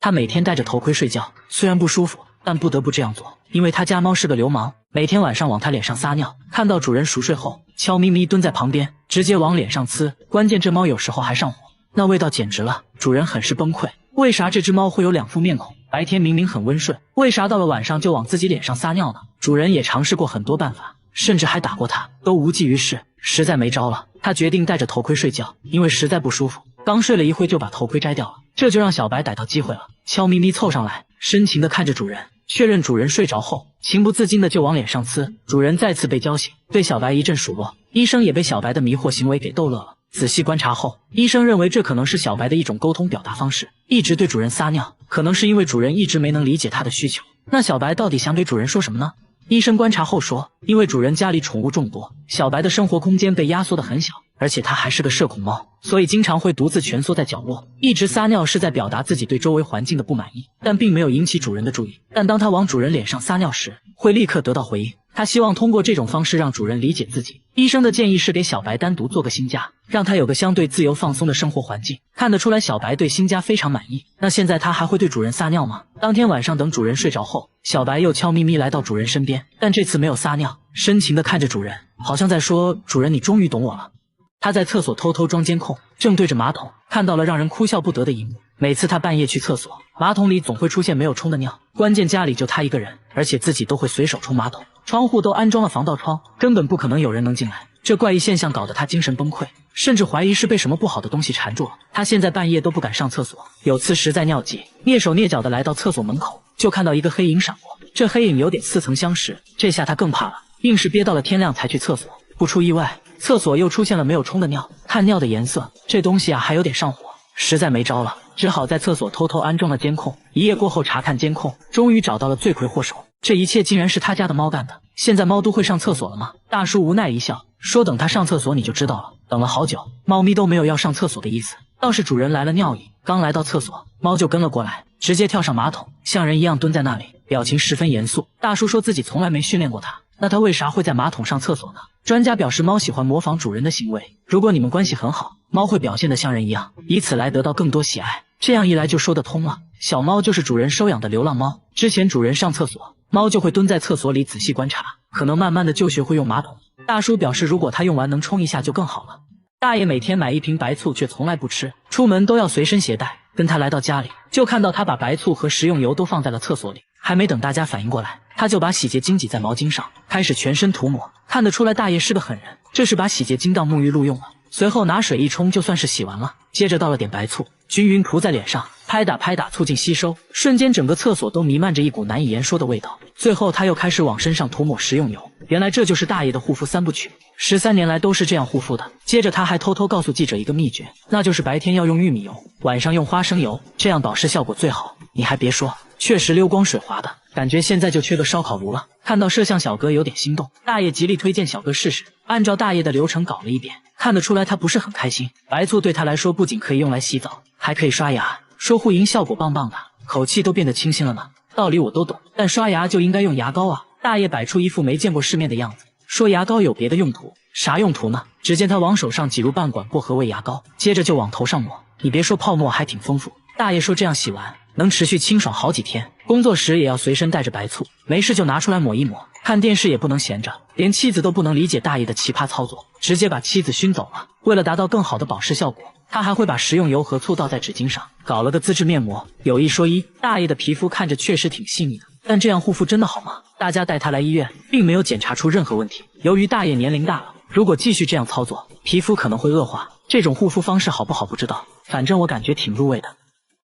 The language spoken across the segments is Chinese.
他每天戴着头盔睡觉，虽然不舒服，但不得不这样做，因为他家猫是个流氓，每天晚上往他脸上撒尿，看到主人熟睡后，悄咪咪蹲在旁边，直接往脸上呲。关键这猫有时候还上火，那味道简直了，主人很是崩溃。为啥这只猫会有两副面孔？白天明明很温顺，为啥到了晚上就往自己脸上撒尿呢？主人也尝试过很多办法，甚至还打过它，都无济于事，实在没招了。他决定戴着头盔睡觉，因为实在不舒服。刚睡了一会就把头盔摘掉了，这就让小白逮到机会了，悄咪咪凑上来，深情地看着主人，确认主人睡着后，情不自禁的就往脸上呲。主人再次被叫醒，对小白一阵数落。医生也被小白的迷惑行为给逗乐了。仔细观察后，医生认为这可能是小白的一种沟通表达方式，一直对主人撒尿，可能是因为主人一直没能理解他的需求。那小白到底想给主人说什么呢？医生观察后说，因为主人家里宠物众多，小白的生活空间被压缩得很小，而且它还是个社恐猫，所以经常会独自蜷缩在角落，一直撒尿是在表达自己对周围环境的不满意，但并没有引起主人的注意。但当他往主人脸上撒尿时，会立刻得到回应。他希望通过这种方式让主人理解自己。医生的建议是给小白单独做个新家，让他有个相对自由放松的生活环境。看得出来小白对新家非常满意。那现在他还会对主人撒尿吗？当天晚上等主人睡着后，小白又悄咪咪来到主人身边，但这次没有撒尿，深情地看着主人，好像在说，主人你终于懂我了。他在厕所偷偷装监控，正对着马桶，看到了让人哭笑不得的一幕。每次他半夜去厕所，马桶里总会出现没有冲的尿，关键家里就他一个人，而且自己都会随手冲马桶，窗户都安装了防盗窗，根本不可能有人能进来。这怪异现象搞得他精神崩溃，甚至怀疑是被什么不好的东西缠住了。他现在半夜都不敢上厕所，有次实在尿急，蹑手蹑脚的来到厕所门口，就看到一个黑影闪过，这黑影有点似曾相识，这下他更怕了，硬是憋到了天亮才去厕所。不出意外，厕所又出现了没有冲的尿，看尿的颜色，这东西啊还有点上火，实在没招了，只好在厕所偷偷安装了监控。一夜过后查看监控，终于找到了罪魁祸首，这一切竟然是他家的猫干的。现在猫都会上厕所了吗？大叔无奈一笑，说等他上厕所你就知道了。等了好久，猫咪都没有要上厕所的意思，倒是主人来了尿意，刚来到厕所，猫就跟了过来，直接跳上马桶，像人一样蹲在那里，表情十分严肃。大叔说自己从来没训练过它，那他为啥会在马桶上厕所呢？专家表示，猫喜欢模仿主人的行为，如果你们关系很好，猫会表现得像人一样，以此来得到更多喜爱。这样一来就说得通了。小猫就是主人收养的流浪猫，之前主人上厕所，猫就会蹲在厕所里仔细观察，可能慢慢的就学会用马桶。大叔表示，如果他用完能冲一下就更好了。大爷每天买一瓶白醋却从来不吃，出门都要随身携带。跟他来到家里，就看到他把白醋和食用油都放在了厕所里，还没等大家反应过来，他就把洗洁精挤在毛巾上，开始全身涂抹。看得出来大爷是个狠人，这是把洗洁精当沐浴露用了。随后拿水一冲就算是洗完了，接着倒了点白醋，均匀涂在脸上，拍打拍打促进吸收，瞬间整个厕所都弥漫着一股难以言说的味道。最后他又开始往身上涂抹食用油，原来这就是大爷的护肤三部曲，13年来都是这样护肤的。接着他还偷偷告诉记者一个秘诀，那就是白天要用玉米油，晚上用花生油，这样保湿效果最好。你还别说，确实溜光水滑的，感觉现在就缺个烧烤炉了。看到摄像小哥有点心动，大爷极力推荐小哥试试，按照大爷的流程搞了一遍，看得出来他不是很开心。白醋对他来说不仅可以用来洗澡，还可以刷牙，说护龈效果棒棒的，口气都变得清新了呢。道理我都懂，但刷牙就应该用牙膏啊。大爷摆出一副没见过世面的样子，说牙膏有别的用途。啥用途呢？只见他往手上挤入半管薄荷味牙膏，接着就往头上抹，你别说泡沫还挺丰富。大爷说这样洗完能持续清爽好几天，工作时也要随身带着白醋，没事就拿出来抹一抹，看电视也不能闲着。连妻子都不能理解大爷的奇葩操作，直接把妻子熏走了。为了达到更好的保湿效果，他还会把食用油和醋倒在纸巾上，搞了个自制面膜。有一说一，大爷的皮肤看着确实挺细腻的，但这样护肤真的好吗？大家带他来医院，并没有检查出任何问题。由于大爷年龄大了，如果继续这样操作，皮肤可能会恶化。这种护肤方式好不好不知道，反正我感觉挺入味的。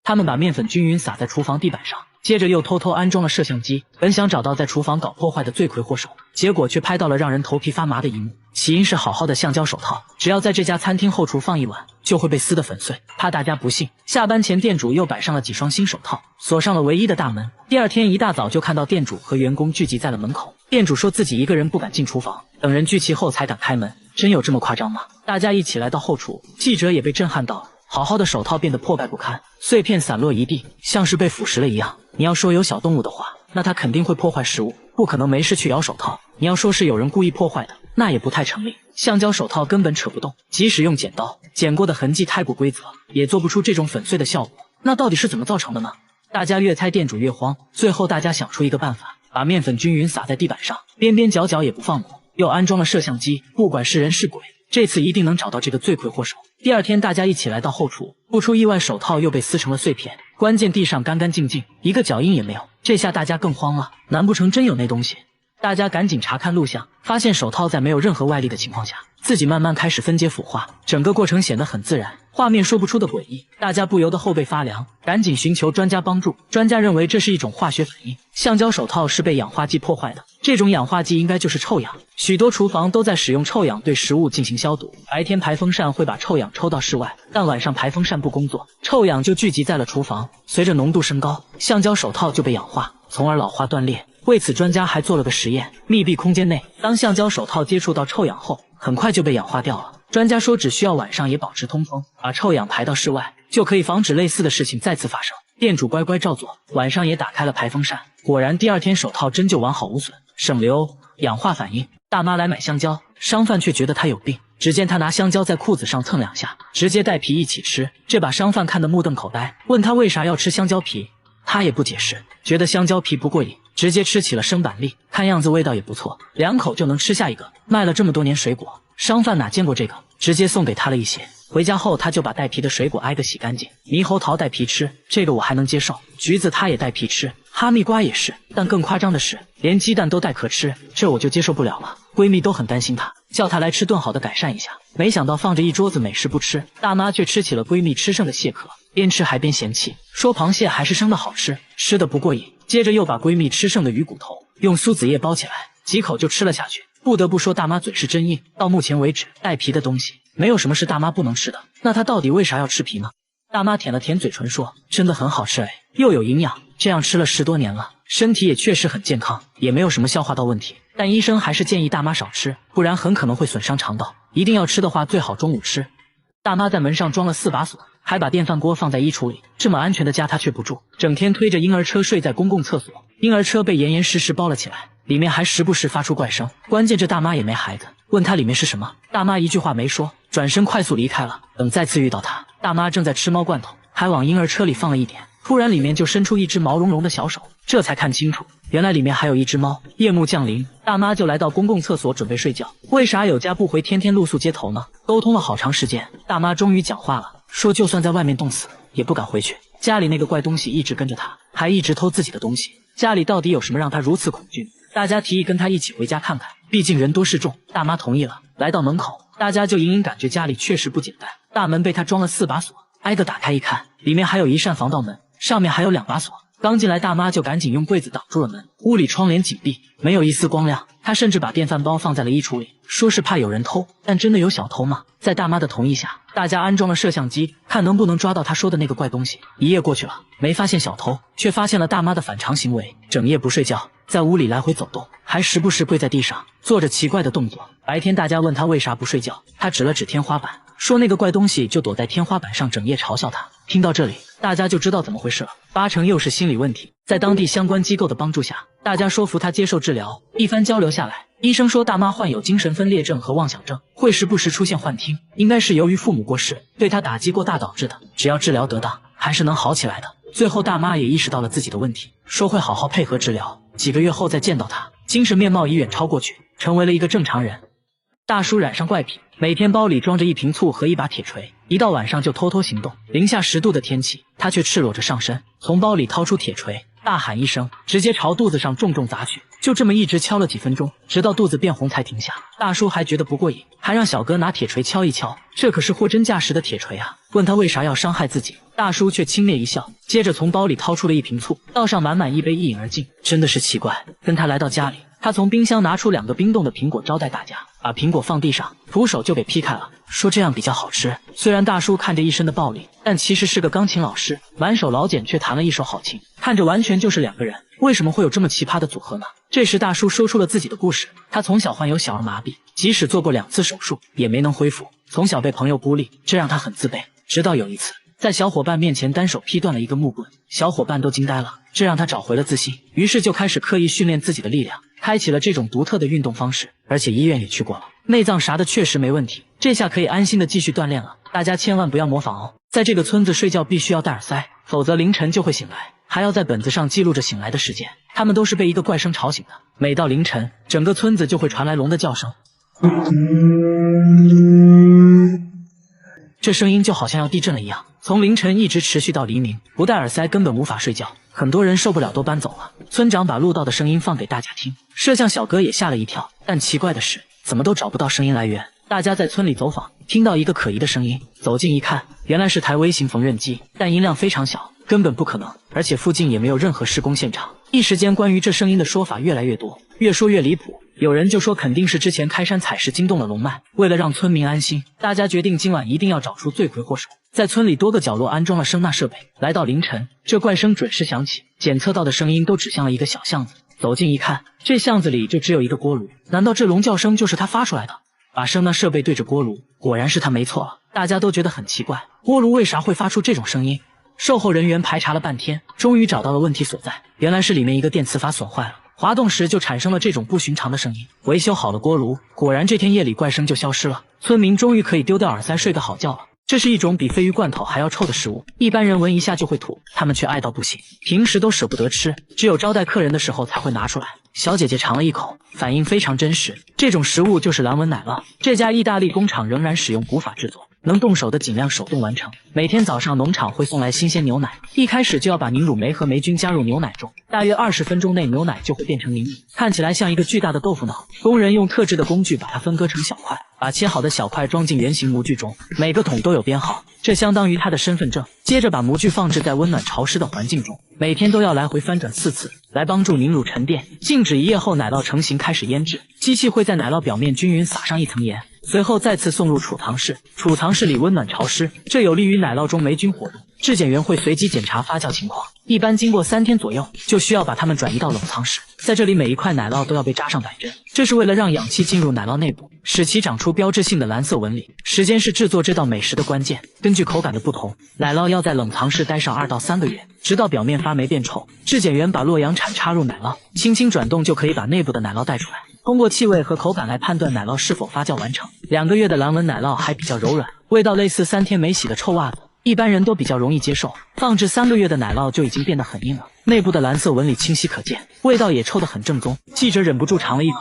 他们把面粉均匀撒在厨房地板上，接着又偷偷安装了摄像机，本想找到在厨房搞破坏的罪魁祸首，结果却拍到了让人头皮发麻的一幕。起因是好好的橡胶手套，只要在这家餐厅后厨放一晚，就会被撕得粉碎。怕大家不信，下班前店主又摆上了几双新手套，锁上了唯一的大门。第二天一大早就看到店主和员工聚集在了门口，店主说自己一个人不敢进厨房，等人聚齐后才敢开门。真有这么夸张吗？大家一起来到后厨，记者也被震撼到了。好好的手套变得破败不堪，碎片散落一地，像是被腐蚀了一样。你要说有小动物的话，那它肯定会破坏食物，不可能没事去咬手套。你要说是有人故意破坏的，那也不太成立。橡胶手套根本扯不动，即使用剪刀剪过的痕迹太过规则，也做不出这种粉碎的效果。那到底是怎么造成的呢？大家越猜店主越慌，最后大家想出一个办法，把面粉均匀撒在地板上，边边角角也不放过，又安装了摄像机，不管是人是鬼，这次一定能找到这个罪魁祸首。第二天大家一起来到后厨，不出意外手套又被撕成了碎片，关键地上干干净净，一个脚印也没有。这下大家更慌了，难不成真有那东西？大家赶紧查看录像，发现手套在没有任何外力的情况下，自己慢慢开始分解腐化，整个过程显得很自然，画面说不出的诡异，大家不由得后背发凉，赶紧寻求专家帮助。专家认为这是一种化学反应，橡胶手套是被氧化剂破坏的，这种氧化剂应该就是臭氧。许多厨房都在使用臭氧对食物进行消毒，白天排风扇会把臭氧抽到室外，但晚上排风扇不工作，臭氧就聚集在了厨房，随着浓度升高，橡胶手套就被氧化，从而老化断裂。为此，专家还做了个实验，密闭空间内，当橡胶手套接触到臭氧后，很快就被氧化掉了。专家说，只需要晚上也保持通风，把臭氧排到室外，就可以防止类似的事情再次发生。店主乖乖照做，晚上也打开了排风扇，果然第二天手套真就完好无损，省流。氧化反应。大妈来买香蕉，商贩却觉得她有病，只见她拿香蕉在裤子上蹭2下，直接带皮一起吃，这把商贩看得目瞪口呆，问她为啥要吃香蕉皮，她也不解释，觉得香蕉皮不过瘾，直接吃起了生板栗，看样子味道也不错，2口就能吃下一个。卖了这么多年水果，商贩哪见过这个，直接送给他了一些。回家后，他就把带皮的水果挨个洗干净。猕猴桃带皮吃，这个我还能接受；橘子他也带皮吃，哈密瓜也是。但更夸张的是，连鸡蛋都带壳吃，这我就接受不了了。闺蜜都很担心她，叫她来吃顿好的改善一下。没想到放着一桌子美食不吃，大妈却吃起了闺蜜吃剩的蟹壳，边吃还边嫌弃，说螃蟹还是生的好吃，吃的不过瘾。接着又把闺蜜吃剩的鱼骨头用苏子叶包起来，几口就吃了下去。不得不说，大妈嘴是真硬。到目前为止，带皮的东西没有什么是大妈不能吃的。那她到底为啥要吃皮呢？大妈舔了舔嘴唇说：“真的很好吃哎，又有营养，这样吃了10多年了，身体也确实很健康，也没有什么消化道问题。但医生还是建议大妈少吃，不然很可能会损伤肠道。一定要吃的话，最好中午吃。”大妈在门上装了4把锁，还把电饭锅放在衣橱里。这么安全的家她却不住，整天推着婴儿车睡在公共厕所。婴儿车被严严实实包了起来，里面还时不时发出怪声。关键这大妈也没孩子，问她里面是什么，大妈一句话没说，转身快速离开了。等再次遇到她，大妈正在吃猫罐头，还往婴儿车里放了一点。突然里面就伸出一只毛茸茸的小手，这才看清楚，原来里面还有一只猫。夜幕降临，大妈就来到公共厕所准备睡觉。为啥有家不回，天天露宿街头呢？沟通了好长时间，大妈终于讲话了，说就算在外面冻死也不敢回去，家里那个怪东西一直跟着她，还一直偷自己的东西，家里到底有什么让她如此恐惧？大家提议跟她一起回家看看，毕竟人多势众。大妈同意了。来到门口，大家就隐隐感觉家里确实不简单。大门被她装了4把锁，挨个打开一看，里面还有一扇防盗门，上面还有2把锁。刚进来，大妈就赶紧用柜子挡住了门。屋里窗帘紧闭，没有一丝光亮。她甚至把电饭煲放在了衣橱里，说是怕有人偷。但真的有小偷吗？在大妈的同意下，大家安装了摄像机，看能不能抓到她说的那个怪东西。1夜过去了，没发现小偷，却发现了大妈的反常行为：整夜不睡觉，在屋里来回走动，还时不时跪在地上做着奇怪的动作。白天大家问她为啥不睡觉，她指了指天花板，说那个怪东西就躲在天花板上，整夜嘲笑她。听到这里，大家就知道怎么回事了，8成又是心理问题。在当地相关机构的帮助下，大家说服她接受治疗。一番交流下来，医生说大妈患有精神分裂症和妄想症，会时不时出现幻听，应该是由于父母过世对她打击过大导致的，只要治疗得当，还是能好起来的。最后大妈也意识到了自己的问题，说会好好配合治疗，几个月后再见到她，精神面貌已远超过去，成为了一个正常人。大叔染上怪癖，每天包里装着一瓶醋和一把铁锤，一到晚上就偷偷行动。零下10度的天气，他却赤裸着上身，从包里掏出铁锤，大喊一声，直接朝肚子上重重砸去。就这么一直敲了几分钟，直到肚子变红才停下。大叔还觉得不过瘾，还让小哥拿铁锤敲一敲，这可是货真价实的铁锤啊！问他为啥要伤害自己，大叔却轻蔑一笑，接着从包里掏出了一瓶醋，倒上满满一杯，一饮而尽。真的是奇怪，跟他来到家里，他从冰箱拿出2个冰冻的苹果招待大家，把苹果放地上，徒手就给劈开了，说这样比较好吃。虽然大叔看着一身的暴力，但其实是个钢琴老师，满手老茧却弹了一手好琴，看着完全就是2个人。为什么会有这么奇葩的组合呢？这时大叔说出了自己的故事，他从小患有小儿麻痹，即使做过2次手术也没能恢复，从小被朋友孤立，这让他很自卑。直到有一次在小伙伴面前单手劈断了一个木棍，小伙伴都惊呆了，这让他找回了自信，于是就开始刻意训练自己的力量，开启了这种独特的运动方式，而且医院也去过了，内脏啥的确实没问题，这下可以安心的继续锻炼了。大家千万不要模仿哦，在这个村子睡觉必须要戴耳塞，否则凌晨就会醒来。还要在本子上记录着醒来的时间。他们都是被一个怪声吵醒的。每到凌晨，整个村子就会传来龙的叫声，这声音就好像要地震了一样，从凌晨一直持续到黎明，不戴耳塞根本无法睡觉。很多人受不了都搬走了。村长把录到的声音放给大家听，摄像小哥也吓了一跳，但奇怪的是，怎么都找不到声音来源。大家在村里走访，听到一个可疑的声音，走近一看，原来是台微型缝纫机，但音量非常小，根本不可能，而且附近也没有任何施工现场。一时间，关于这声音的说法越来越多，越说越离谱。有人就说肯定是之前开山采石惊动了龙脉。为了让村民安心，大家决定今晚一定要找出罪魁祸首，在村里多个角落安装了声纳设备。来到凌晨，这怪声准时响起，检测到的声音都指向了一个小巷子。走近一看，这巷子里就只有一个锅炉，难道这龙叫声就是他发出来的？把声纳设备对着锅炉，果然是他没错了。大家都觉得很奇怪，锅炉为啥会发出这种声音？售后人员排查了半天，终于找到了问题所在，原来是里面一个电磁阀损坏了，滑动时就产生了这种不寻常的声音。维修好了锅炉，果然这天夜里怪声就消失了，村民终于可以丢掉耳塞睡个好觉了。这是一种比鲱鱼罐头还要臭的食物，一般人闻一下就会吐，他们却爱到不行，平时都舍不得吃，只有招待客人的时候才会拿出来。小姐姐尝了一口，反应非常真实，这种食物就是蓝纹奶酪。这家意大利工厂仍然使用古法制作，能动手的尽量手动完成。每天早上农场会送来新鲜牛奶，一开始就要把凝乳酶和霉菌加入牛奶中，大约20分钟内牛奶就会变成凝乳，看起来像一个巨大的豆腐脑。工人用特制的工具把它分割成小块，把切好的小块装进圆形模具中，每个桶都有编号，这相当于他的身份证。接着把模具放置在温暖潮湿的环境中，每天都要来回翻转4次，来帮助凝乳沉淀。静止1夜后，奶酪成型开始腌制，机器会在奶酪表面均匀撒上一层盐，随后再次送入储藏室。储藏室里温暖潮湿，这有利于奶酪中霉菌活动。质检员会随机检查发酵情况，一般经过3天左右，就需要把它们转移到冷藏室。在这里，每一块奶酪都要被扎上摆针，这是为了让氧气进入奶酪内部，使其长出标志性的蓝色纹理。时间是制作这道美食的关键。根据口感的不同，奶酪要在冷藏室待上2到3个月，直到表面发霉变臭。质检员把洛阳铲插入奶酪，轻轻转动就可以把内部的奶酪带出来，通过气味和口感来判断奶酪是否发酵完成。2个月的蓝纹奶酪还比较柔软，味道类似3天没洗的臭袜子，一般人都比较容易接受。放置3个月的奶酪就已经变得很硬了，内部的蓝色纹理清晰可见，味道也臭得很正宗。记者忍不住尝了一口，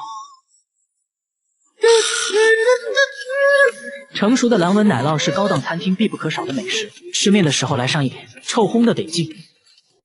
成熟的蓝纹奶酪是高档餐厅必不可少的美食，吃面的时候来上一点，臭烘的得劲。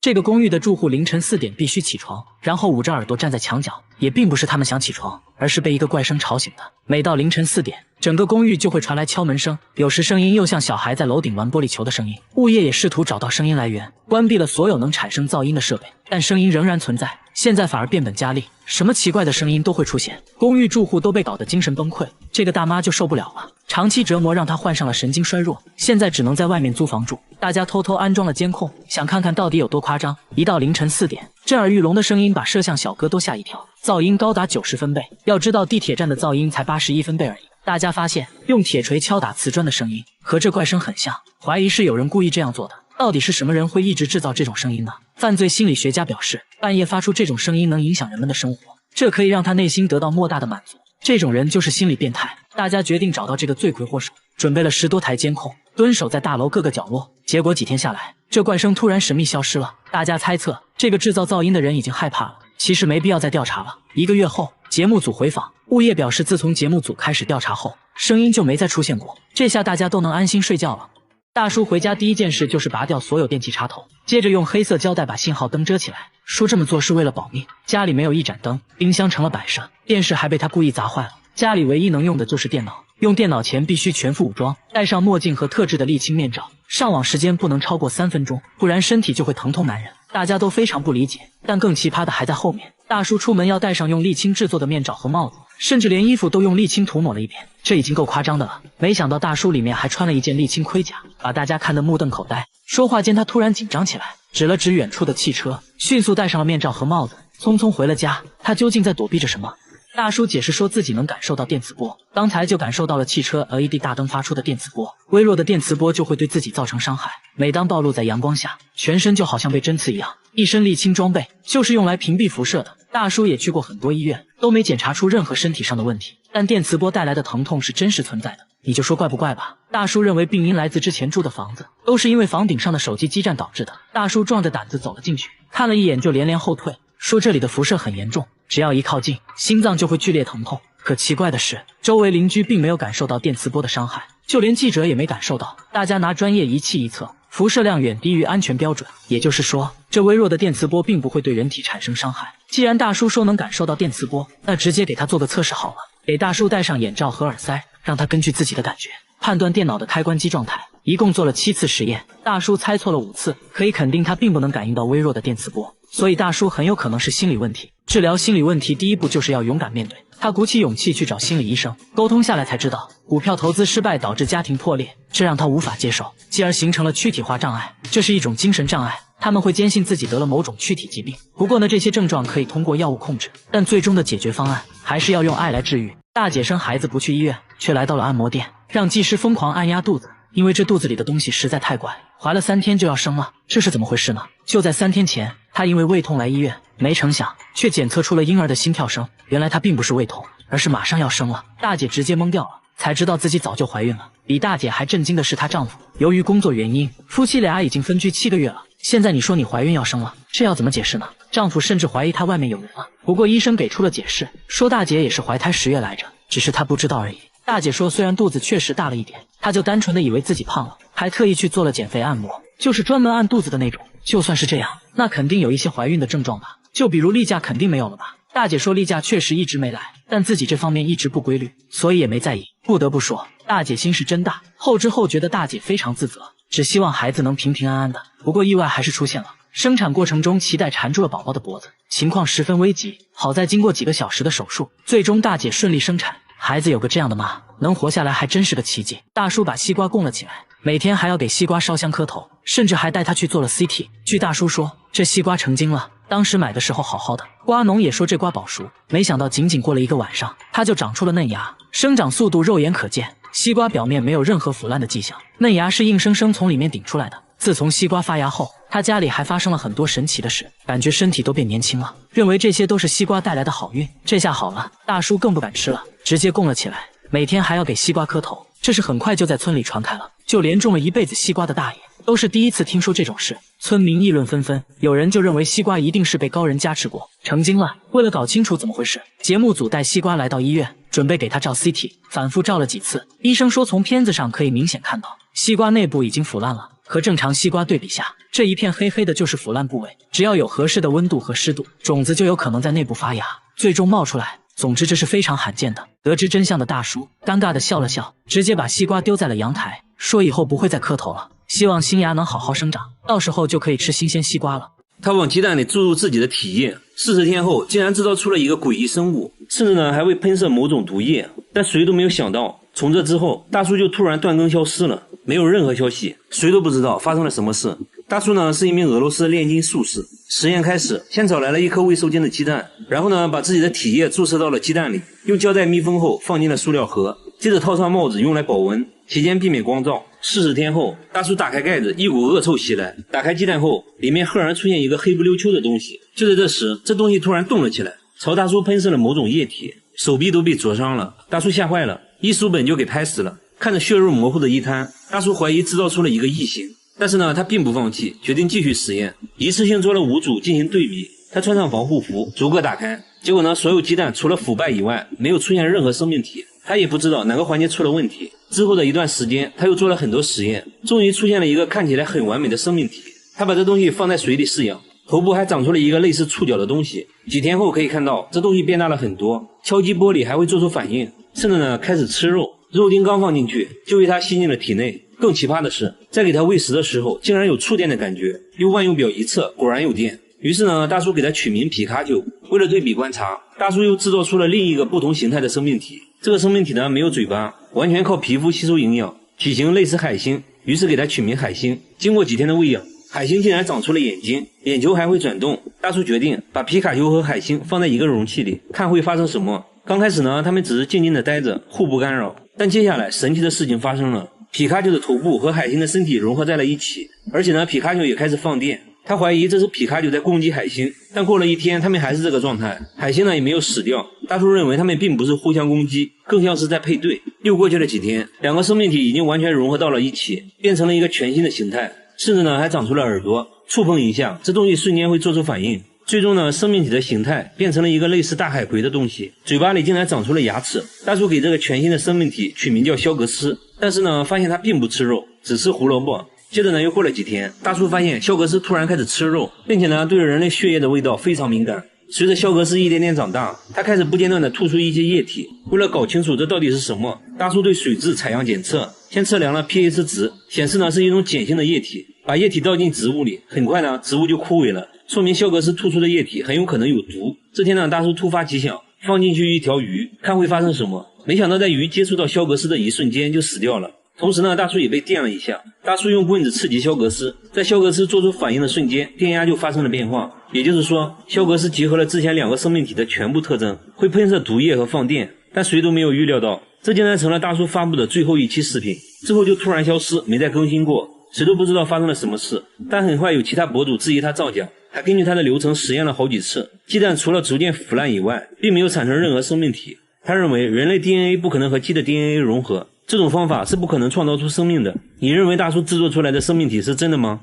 这个公寓的住户凌晨4点必须起床，然后捂着耳朵站在墙角，也并不是他们想起床，而是被一个怪声吵醒的。每到凌晨4点，整个公寓就会传来敲门声，有时声音又像小孩在楼顶玩玻璃球的声音。物业也试图找到声音来源，关闭了所有能产生噪音的设备，但声音仍然存在，现在反而变本加厉，什么奇怪的声音都会出现。公寓住户都被搞得精神崩溃，这个大妈就受不了了，长期折磨让她患上了神经衰弱，现在只能在外面租房住。大家偷偷安装了监控，想看看到底有多夸张。一到凌晨4点，震耳欲聋的声音把摄像小哥都吓一跳，噪音高达90分贝。要知道地铁站的噪音才81分贝而已。大家发现用铁锤敲打瓷砖的声音和这怪声很像，怀疑是有人故意这样做的。到底是什么人会一直制造这种声音呢？犯罪心理学家表示，半夜发出这种声音能影响人们的生活，这可以让他内心得到莫大的满足。这种人就是心理变态。大家决定找到这个罪魁祸首，准备了10多台监控，蹲守在大楼各个角落。结果几天下来，这怪声突然神秘消失了。大家猜测，这个制造噪音的人已经害怕了，其实没必要再调查了。1个月后，节目组回访，物业表示自从节目组开始调查后，声音就没再出现过。这下大家都能安心睡觉了。大叔回家第一件事就是拔掉所有电器插头，接着用黑色胶带把信号灯遮起来，说这么做是为了保命。家里没有一盏灯，冰箱成了摆设，电视还被他故意砸坏了。家里唯一能用的就是电脑，用电脑前必须全副武装，戴上墨镜和特制的沥青面罩，上网时间不能超过3分钟，不然身体就会疼痛难忍。大家都非常不理解，但更奇葩的还在后面。大叔出门要戴上用沥青制作的面罩和帽子，甚至连衣服都用沥青涂抹了一遍，这已经够夸张的了。没想到大叔里面还穿了一件沥青盔甲，把大家看得目瞪口呆。说话间他突然紧张起来，指了指远处的汽车，迅速戴上了面罩和帽子，匆匆回了家。他究竟在躲避着什么？大叔解释说自己能感受到电磁波，刚才就感受到了汽车 LED 大灯发出的电磁波，微弱的电磁波就会对自己造成伤害。每当暴露在阳光下，全身就好像被针刺一样。一身沥青装备就是用来屏蔽辐射的。大叔也去过很多医院，都没检查出任何身体上的问题，但电磁波带来的疼痛是真实存在的，你就说怪不怪吧。大叔认为病因来自之前住的房子，都是因为房顶上的手机基站导致的。大叔壮着胆子走了进去，看了一眼就连连后退，说这里的辐射很严重，只要一靠近，心脏就会剧烈疼痛。可奇怪的是，周围邻居并没有感受到电磁波的伤害，就连记者也没感受到。大家拿专业仪器一测，辐射量远低于安全标准，也就是说，这微弱的电磁波并不会对人体产生伤害。既然大叔说能感受到电磁波，那直接给他做个测试好了。给大叔戴上眼罩和耳塞，让他根据自己的感觉判断电脑的开关机状态。一共做了7次实验，大叔猜错了5次，可以肯定他并不能感应到微弱的电磁波，所以大叔很有可能是心理问题。治疗心理问题第一步就是要勇敢面对。他鼓起勇气去找心理医生，沟通下来才知道，股票投资失败导致家庭破裂，这让他无法接受，继而形成了躯体化障碍，这是一种精神障碍。他们会坚信自己得了某种躯体疾病，不过呢，这些症状可以通过药物控制，但最终的解决方案还是要用爱来治愈。大姐生孩子不去医院，却来到了按摩店，让技师疯狂按压肚子，因为这肚子里的东西实在太怪，怀了3天就要生了，这是怎么回事呢？就在3天前，她因为胃痛来医院，没成想却检测出了婴儿的心跳声，原来她并不是胃痛，而是马上要生了。大姐直接懵掉了，才知道自己早就怀孕了。比大姐还震惊的是她丈夫，由于工作原因，夫妻俩已经分居7个月了，现在你说你怀孕要生了，这要怎么解释呢？丈夫甚至怀疑她外面有人了，不过医生给出了解释，说大姐也是怀胎10月来着，只是她不知道而已。大姐说，虽然肚子确实大了一点，她就单纯的以为自己胖了，还特意去做了减肥按摩，就是专门按肚子的那种。就算是这样，那肯定有一些怀孕的症状吧，就比如例假肯定没有了吧。大姐说例假确实一直没来，但自己这方面一直不规律，所以也没在意。不得不说，大姐心是真大。后知后觉的大姐非常自责，只希望孩子能平平安安的。不过意外还是出现了，生产过程中脐带缠住了宝宝的脖子，情况十分危急。好在经过几个小时的手术，最终大姐顺利生产。孩子有个这样的妈，能活下来还真是个奇迹。大叔把西瓜供了起来，每天还要给西瓜烧香磕头，甚至还带他去做了 CT。据大叔说，这西瓜成精了，当时买的时候好好的，瓜农也说这瓜保熟，没想到仅仅过了1个晚上，它就长出了嫩芽，生长速度肉眼可见，西瓜表面没有任何腐烂的迹象，嫩芽是硬生生从里面顶出来的。自从西瓜发芽后，他家里还发生了很多神奇的事，感觉身体都变年轻了，认为这些都是西瓜带来的好运。这下好了，大叔更不敢吃了，直接供了起来，每天还要给西瓜磕头。这事很快就在村里传开了，就连种了一辈子西瓜的大爷都是第一次听说这种事，村民议论纷纷，有人就认为西瓜一定是被高人加持过，成精了。为了搞清楚怎么回事，节目组带西瓜来到医院，准备给他照 CT， 反复照了几次，医生说从片子上可以明显看到，西瓜内部已经腐烂了。和正常西瓜对比下，这一片黑黑的就是腐烂部位，只要有合适的温度和湿度，种子就有可能在内部发芽，最终冒出来。总之这是非常罕见的。得知真相的大叔尴尬的笑了笑，直接把西瓜丢在了阳台，说以后不会再磕头了，希望新芽能好好生长，到时候就可以吃新鲜西瓜了。他往鸡蛋里注入自己的体液，40天后竟然制造出了一个诡异生物，甚至呢还会喷射某种毒液，但谁都没有想到，从这之后大叔就突然断更消失了，没有任何消息，谁都不知道发生了什么事。大叔呢是一名俄罗斯炼金术士。实验开始，先找来了1颗未受精的鸡蛋，然后呢把自己的体液注射到了鸡蛋里，用胶带密封后放进了塑料盒，接着套上帽子用来保温，期间避免光照。40天后，大叔打开盖子，一股恶臭袭来。打开鸡蛋后，里面赫然出现一个黑不溜秋的东西。就在这时，这东西突然动了起来，朝大叔喷射了某种液体，手臂都被灼伤了。大叔吓坏了，医书本就给拍死了。看着血肉模糊的一滩，大叔怀疑制造出了一个异形，但是呢他并不放弃，决定继续实验，一次性做了5组进行对比。他穿上防护服，逐个打开，结果呢所有鸡蛋除了腐败以外，没有出现任何生命体。他也不知道哪个环节出了问题。之后的一段时间，他又做了很多实验，终于出现了一个看起来很完美的生命体。他把这东西放在水里饲养，头部还长出了一个类似触角的东西。几天后可以看到这东西变大了很多，敲击玻璃还会做出反应，甚至呢开始吃肉。肉丁刚放进去就被他吸进了体内。更奇葩的是，在给他喂食的时候竟然有触电的感觉，用万用表一测，果然有电。于是呢大叔给他取名皮卡丘。为了对比观察，大叔又制作出了另一个不同形态的生命体。这个生命体呢没有嘴巴，完全靠皮肤吸收营养，体型类似海星，于是给它取名海星。经过几天的喂养，海星竟然长出了眼睛，眼球还会转动。大叔决定把皮卡丘和海星放在一个容器里，看会发生什么。刚开始呢他们只是静静的待着，互不干扰，但接下来神奇的事情发生了。皮卡丘的头部和海星的身体融合在了一起，而且呢皮卡丘也开始放电。他怀疑这是皮卡丘在攻击海星，但过了1天他们还是这个状态，海星呢也没有死掉。大叔认为他们并不是互相攻击，更像是在配对。又过去了几天，两个生命体已经完全融合到了一起，变成了一个全新的形态，甚至呢还长出了耳朵，触碰一下，这东西瞬间会做出反应。最终呢，生命体的形态变成了一个类似大海葵的东西，嘴巴里竟然长出了牙齿。大叔给这个全新的生命体取名叫肖格斯，但是呢，发现它并不吃肉，只吃胡萝卜。接着呢，又过了几天，大叔发现肖格斯突然开始吃肉，并且呢，对人类血液的味道非常敏感。随着肖格斯一点点长大，他开始不间断地吐出一些液体。为了搞清楚这到底是什么，大叔对水质采样检测，先测量了 pH 值，显示呢是一种碱性的液体。把液体倒进植物里，很快呢，植物就枯萎了，说明肖格斯吐出的液体很有可能有毒。这天呢，大叔突发奇想，放进去一条鱼，看会发生什么。没想到在鱼接触到肖格斯的一瞬间就死掉了。同时呢，大叔也被电了一下。大叔用棍子刺激肖格斯，在肖格斯做出反应的瞬间，电压就发生了变化。也就是说，肖格斯结合了之前两个生命体的全部特征，会喷射毒液和放电。但谁都没有预料到，这竟然成了大叔发布的最后一期视频，之后就突然消失，没再更新过。谁都不知道发生了什么事，但很快有其他博主质疑他造假，还根据他的流程实验了好几次。鸡蛋除了逐渐腐烂以外，并没有产生任何生命体。他认为人类 DNA 不可能和鸡的 DNA 融合，这种方法是不可能创造出生命的。你认为大叔制作出来的生命体是真的吗？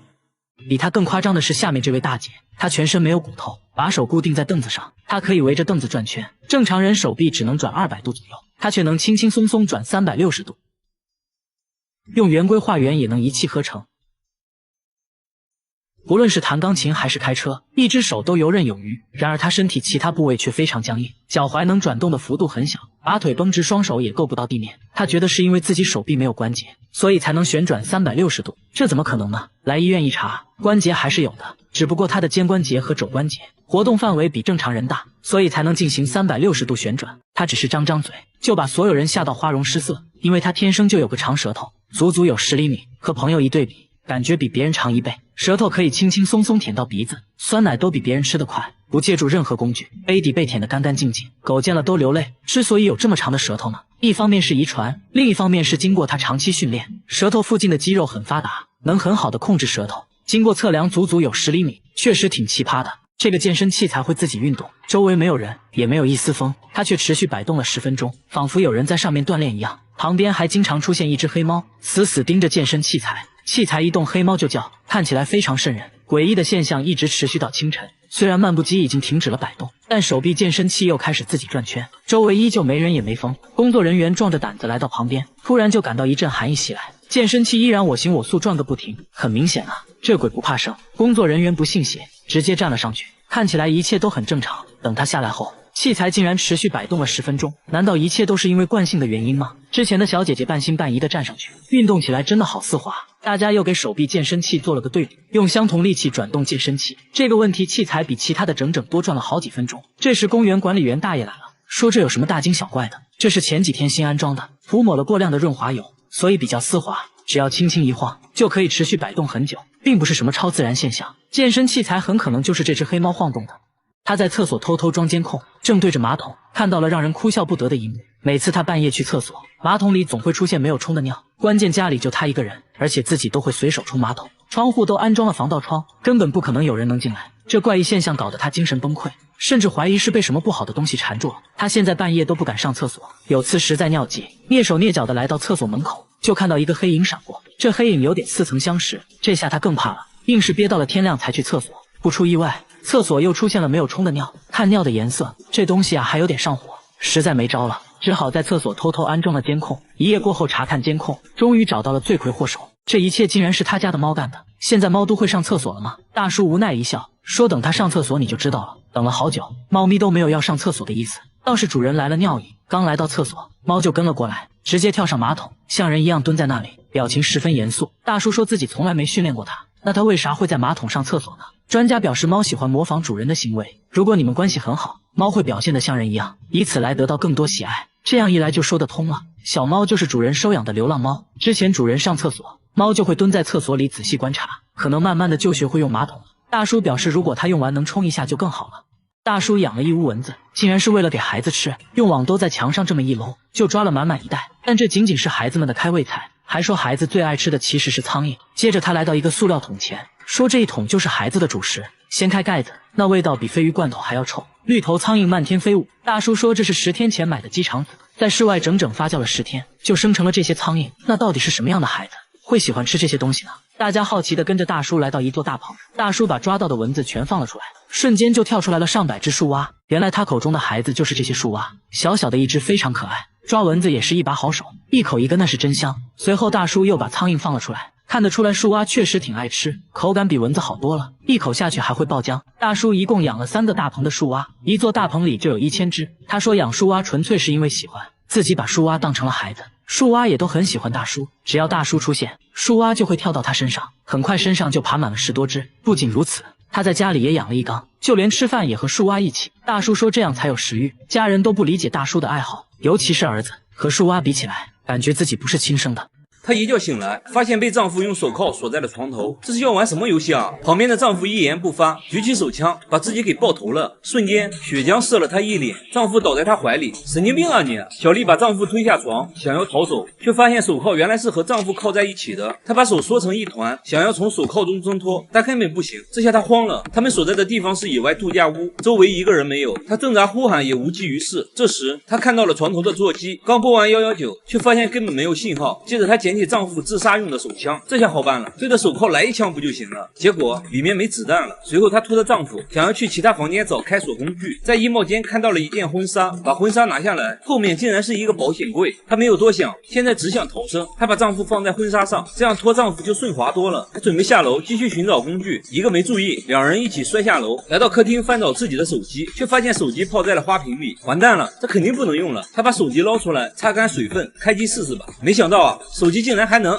比他更夸张的是下面这位大姐，她全身没有骨头，把手固定在凳子上，她可以围着凳子转圈，正常人手臂只能转200度左右，她却能轻轻松松转360度。用圆规画圆也能一气呵成。不论是弹钢琴还是开车，一只手都游刃有余。然而他身体其他部位却非常僵硬，脚踝能转动的幅度很小，把腿绷直，双手也够不到地面。他觉得是因为自己手臂没有关节，所以才能旋转360度。这怎么可能呢？来医院一查，关节还是有的，只不过他的肩关节和肘关节活动范围比正常人大，所以才能进行360度旋转。他只是张张嘴，就把所有人吓到花容失色，因为他天生就有个长舌头，足足有10厘米，和朋友一对比，感觉比别人长1倍，舌头可以轻轻松松舔到鼻子，酸奶都比别人吃得快，不借助任何工具，杯底被舔得干干净净，狗见了都流泪。之所以有这么长的舌头呢，一方面是遗传，另一方面是经过他长期训练，舌头附近的肌肉很发达，能很好的控制舌头。经过测量，足足有10厘米，确实挺奇葩的。这个健身器材会自己运动，周围没有人，也没有一丝风，它却持续摆动了10分钟，仿佛有人在上面锻炼一样。旁边还经常出现一只黑猫，死死盯着健身器材，器材一动黑猫就叫，看起来非常瘆人。诡异的现象一直持续到清晨，虽然漫步机已经停止了摆动，但手臂健身器又开始自己转圈，周围依旧没人也没风。工作人员壮着胆子来到旁边，突然就感到一阵寒意袭来，健身器依然我行我素转个不停。很明显啊，这鬼不怕生。工作人员不信邪，直接站了上去，看起来一切都很正常。等他下来后，器材竟然持续摆动了10分钟，难道一切都是因为惯性的原因吗？之前的小姐姐半信半疑地站上去，运动起来真的好丝滑。大家又给手臂健身器做了个对比，用相同力气转动健身器，这个问题器材比其他的整整多转了好几分钟。这时公园管理员大爷来了，说这有什么大惊小怪的，这是前几天新安装的，涂抹了过量的润滑油，所以比较丝滑，只要轻轻一晃就可以持续摆动很久，并不是什么超自然现象。健身器材很可能就是这只黑猫晃动的。他在厕所偷偷装监控，正对着马桶，看到了让人哭笑不得的一幕。每次他半夜去厕所，马桶里总会出现没有冲的尿，关键家里就他一个人，而且自己都会随手冲马桶，窗户都安装了防盗窗，根本不可能有人能进来。这怪异现象搞得他精神崩溃，甚至怀疑是被什么不好的东西缠住了。他现在半夜都不敢上厕所，有次实在尿急，蹑手蹑脚的来到厕所门口，就看到一个黑影闪过，这黑影有点似曾相识，这下他更怕了，硬是憋到了天亮才去厕所。不出意外，厕所又出现了没有冲的尿，看尿的颜色，这东西啊还有点上火，实在没招了，只好在厕所偷偷安装了监控。一夜过后查看监控，终于找到了罪魁祸首，这一切竟然是他家的猫干的。现在猫都会上厕所了吗？大叔无奈一笑，说等他上厕所你就知道了。等了好久，猫咪都没有要上厕所的意思，倒是主人来了尿意，刚来到厕所，猫就跟了过来，直接跳上马桶，像人一样蹲在那里，表情十分严肃。大叔说自己从来没训练过它，那他为啥会在马桶上厕所呢？专家表示，猫喜欢模仿主人的行为，如果你们关系很好，猫会表现得像人一样，以此来得到更多喜爱。这样一来就说得通了，小猫就是主人收养的流浪猫，之前主人上厕所，猫就会蹲在厕所里仔细观察，可能慢慢的就学会用马桶了。大叔表示，如果他用完能冲一下就更好了。大叔养了一屋蚊子，竟然是为了给孩子吃，用网兜在墙上这么一搂，就抓了满满一袋，但这仅仅是孩子们的开胃菜，还说孩子最爱吃的其实是苍蝇。接着他来到一个塑料桶前，说这一桶就是孩子的主食，掀开盖子，那味道比鲱鱼罐头还要臭，绿头苍蝇漫天飞舞。大叔说这是10天前买的鸡肠子，在室外整整发酵了10天，就生成了这些苍蝇。那到底是什么样的孩子会喜欢吃这些东西呢？大家好奇地跟着大叔来到一座大棚，大叔把抓到的蚊子全放了出来，瞬间就跳出来了上百只树蛙。原来他口中的孩子就是这些树蛙，小小的一只非常可爱，抓蚊子也是一把好手，一口一个那是真香。随后大叔又把苍蝇放了出来，看得出来树蛙确实挺爱吃，口感比蚊子好多了，一口下去还会爆浆。大叔一共养了3个大棚的树蛙，一座大棚里就有1000只。他说养树蛙纯粹是因为喜欢，自己把树蛙当成了孩子。树蛙也都很喜欢大叔，只要大叔出现，树蛙就会跳到他身上，很快身上就爬满了10多只。不仅如此，他在家里也养了一缸，就连吃饭也和树蛙一起。大叔说这样才有食欲。家人都不理解大叔的爱好，尤其是儿子，和树蛙比起来，感觉自己不是亲生的。她一觉醒来，发现被丈夫用手铐锁在了床头。这是要玩什么游戏啊？旁边的丈夫一言不发，举起手枪把自己给爆头了，瞬间血浆射了她一脸。丈夫倒在她怀里，神经病啊你！小丽把丈夫推下床，想要逃走，却发现手铐原来是和丈夫铐在一起的。她把手缩成一团，想要从手铐中挣脱，但根本不行。这下她慌了，他们所在的地方是野外度假屋，周围一个人没有，她挣扎呼喊也无济于事。这时她看到了床头的座机，刚拨完119，却发现根本没有信号。接着她捡起丈夫自杀用的手枪，这下好办了，对着手铐来一枪不就行了？结果里面没子弹了。随后她拖着丈夫想要去其他房间找开锁工具，在衣帽间看到了一件婚纱，把婚纱拿下来，后面竟然是一个保险柜。她没有多想，现在只想逃生。她把丈夫放在婚纱上，这样拖丈夫就顺滑多了。她准备下楼继续寻找工具，一个没注意，两人一起摔下楼，来到客厅翻找自己的手机，却发现手机泡在了花瓶里。完蛋了，这肯定不能用了。她把手机捞出来，擦干水分，开机试试吧。没想到啊，手机竟然还能